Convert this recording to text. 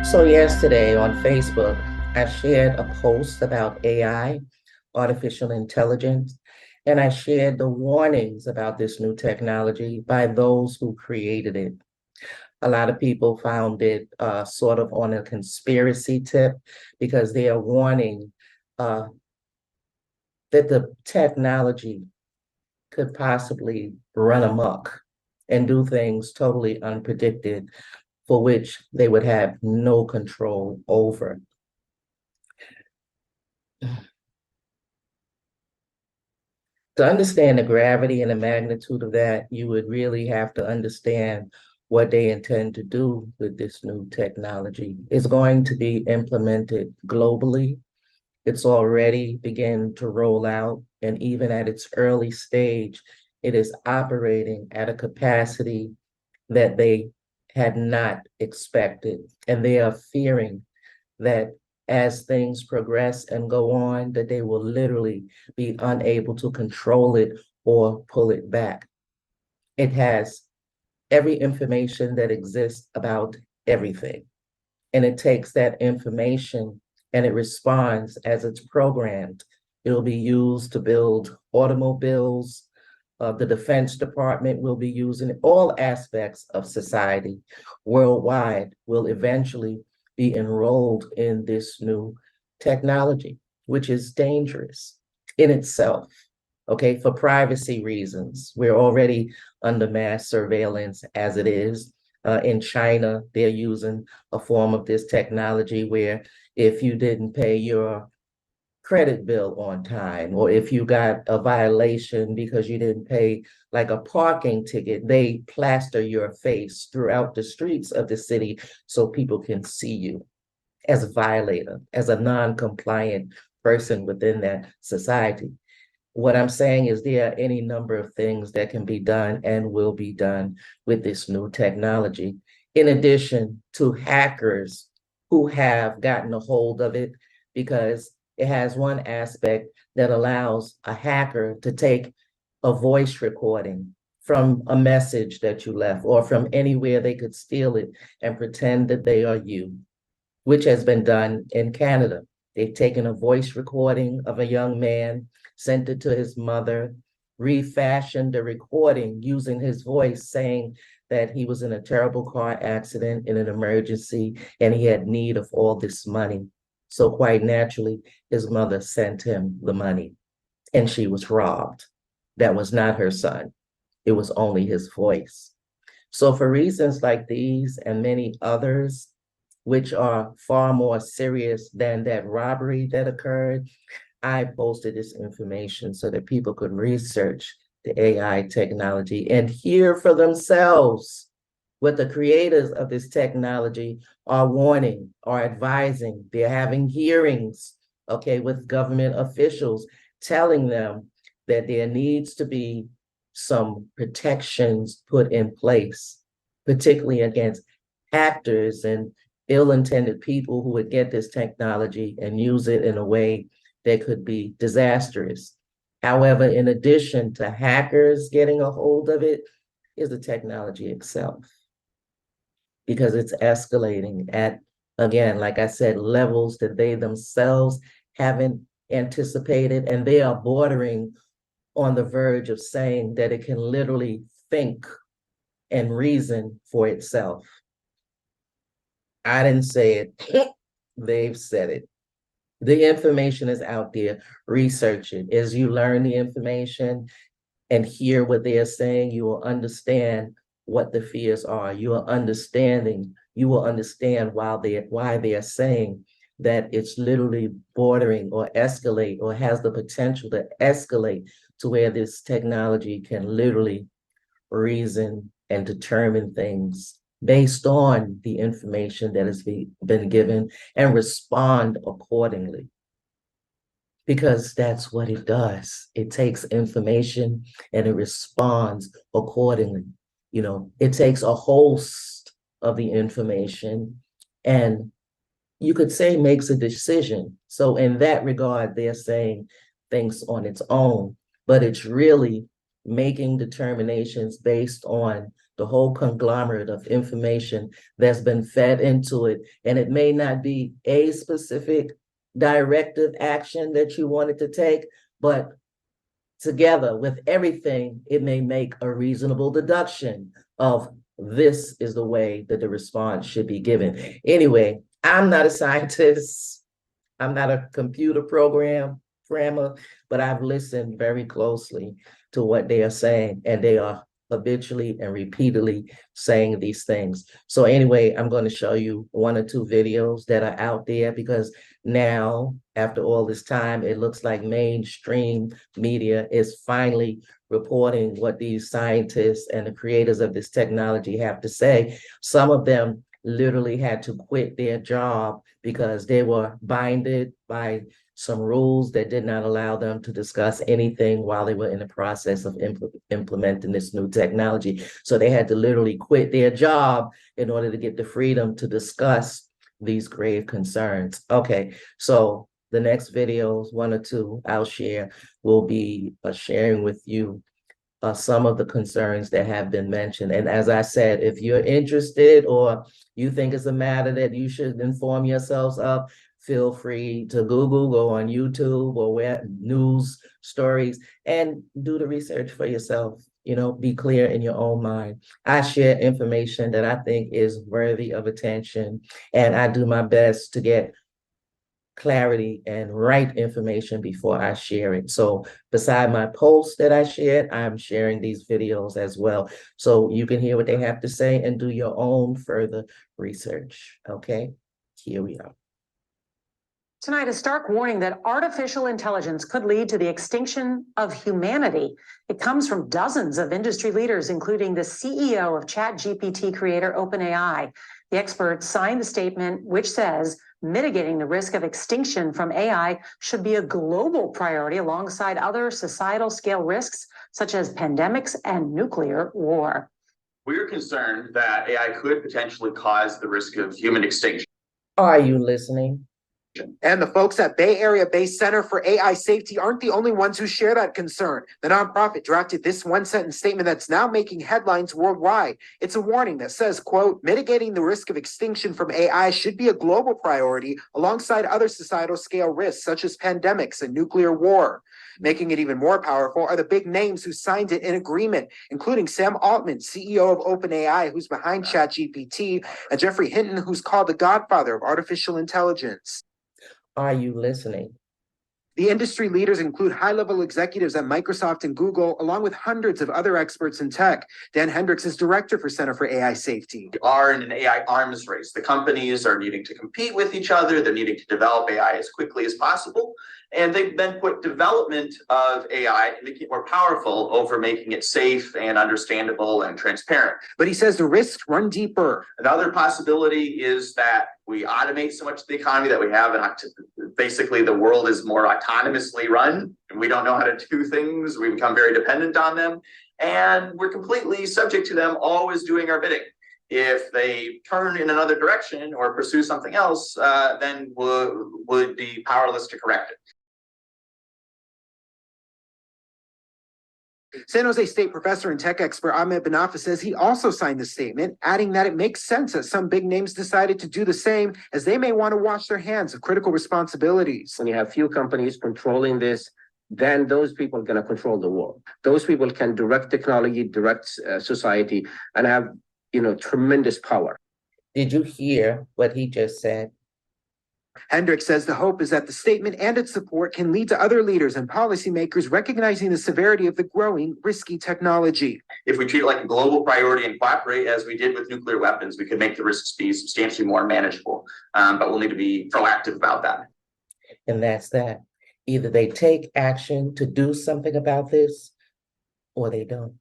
So yesterday on Facebook, I shared a post about AI, artificial intelligence, and I shared the warnings about this new technology by those who created it. A lot of people found it sort of on a conspiracy tip because they are warning uh, that the technology could possibly run amok and do things totally unpredicted for which they would have no control over. To understand the gravity and the magnitude of that, you would really have to understand what they intend to do with this new technology. It's going to be implemented globally. It's already begun to roll out, and even at its early stage, it is operating at a capacity that they had not expected. And they are fearing that as things progress and go on, that they will literally be unable to control it or pull it back. It has every information that exists about everything. And it takes that information and it responds as it's programmed. It'll be used to build automobiles. The Defense Department will be using it. All aspects of society worldwide will eventually be enrolled in this new technology, which is dangerous in itself. Okay, for privacy reasons, we're already under mass surveillance as it is. In China, they're using a form of this technology where if you didn't pay your credit bill on time, or if you got a violation because you didn't pay like a parking ticket, they plaster your face throughout the streets of the city so people can see you as a violator, as a non-compliant person within that society. What I'm saying is there are any number of things that can be done and will be done with this new technology, in addition to hackers who have gotten a hold of it, because it has one aspect that allows a hacker to take a voice recording from a message that you left or from anywhere they could steal it and pretend that they are you, which has been done in Canada. They've taken a voice recording of a young man, sent it to his mother, refashioned the recording using his voice, saying that he was in a terrible car accident in an emergency and he had need of all this money. So quite naturally, his mother sent him the money and she was robbed. That was not her son. It was only his voice. So for reasons like these and many others, which are far more serious than that robbery that occurred, I posted this information so that people could research the AI technology and hear for themselves what the creators of this technology are warning, are advising. They're having hearings, okay, with government officials telling them that there needs to be some protections put in place, particularly against actors and ill-intended people who would get this technology and use it in a way that could be disastrous. However, in addition to hackers getting a hold of it, is the technology itself, because it's escalating at, again, like I said, levels that they themselves haven't anticipated, and they are bordering on the verge of saying that it can literally think and reason for itself. I didn't say it. They've said it. The information is out there. Research it. As you learn the information and hear what they are saying, you will understand what the fears are. You will understand why they are saying that it's literally bordering or escalate or has the potential to escalate to where this technology can literally reason and determine things based on the information that has been given and respond accordingly. Because that's what it does. It takes information and it responds accordingly. You know, it takes a host of the information and you could say makes a decision. So in that regard, they're saying things on its own, but it's really making determinations based on the whole conglomerate of information that's been fed into it. And it may not be a specific directive action that you wanted to take, but together with everything, it may make a reasonable deduction of this is the way that the response should be given. Anyway, I'm not a scientist. I'm not a computer programmer, but I've listened very closely to what they are saying, and they are habitually and repeatedly saying these things. So anyway, I'm going to show you one or two videos that are out there, because now, after all this time, it looks like mainstream media is finally reporting what these scientists and the creators of this technology have to say. Some of them literally had to quit their job because they were binded by some rules that did not allow them to discuss anything while they were in the process of implementing this new technology. So they had to literally quit their job in order to get the freedom to discuss these grave concerns. Okay, so the next videos, one or two I'll share, will be sharing with you some of the concerns that have been mentioned. And as I said, if you're interested or you think it's a matter that you should inform yourselves of, feel free to Google, go on YouTube or where news stories, and do the research for yourself. You know, be clear in your own mind. I share information that I think is worthy of attention, and I do my best to get clarity and right information before I share it. So beside my posts that I shared, I'm sharing these videos as well, so you can hear what they have to say and do your own further research. Okay, here we are. Tonight, a stark warning that artificial intelligence could lead to the extinction of humanity. It comes from dozens of industry leaders, including the CEO of ChatGPT creator OpenAI. The experts signed the statement, which says mitigating the risk of extinction from AI should be a global priority alongside other societal scale risks, such as pandemics and nuclear war. We're concerned that AI could potentially cause the risk of human extinction. Are you listening? And the folks at Bay Area-based Center for AI Safety aren't the only ones who share that concern. The nonprofit drafted this one-sentence statement that's now making headlines worldwide. It's a warning that says, quote, mitigating the risk of extinction from AI should be a global priority alongside other societal scale risks such as pandemics and nuclear war. Making it even more powerful are the big names who signed it in agreement, including Sam Altman, CEO of OpenAI, who's behind ChatGPT, and Jeffrey Hinton, who's called the godfather of artificial intelligence. Are you listening? The industry leaders include high-level executives at Microsoft and Google, along with hundreds of other experts in tech. Dan Hendricks is director for Center for AI Safety. We are in an AI arms race. The companies are needing to compete with each other. They're needing to develop AI as quickly as possible. And they've then put development of AI and making it more powerful over making it safe and understandable and transparent. But he says the risks run deeper. Another possibility is that we automate so much of the economy that we have, and basically the world is more autonomously run, and we don't know how to do things. We become very dependent on them, and we're completely subject to them always doing our bidding. If they turn in another direction or pursue something else, then would be powerless to correct it. San Jose State professor and tech expert Ahmed Benafa says he also signed the statement, adding that it makes sense that some big names decided to do the same, as they may want to wash their hands of critical responsibilities. When you have few companies controlling this, then those people are going to control the world. Those people can direct technology, direct society, and have, tremendous power. Did you hear what he just said? Hendricks says the hope is that the statement and its support can lead to other leaders and policymakers recognizing the severity of the growing risky technology. If we treat it like a global priority and cooperate as we did with nuclear weapons, we could make the risks be substantially more manageable. But we'll need to be proactive about that. And that's that. Either they take action to do something about this, or they don't.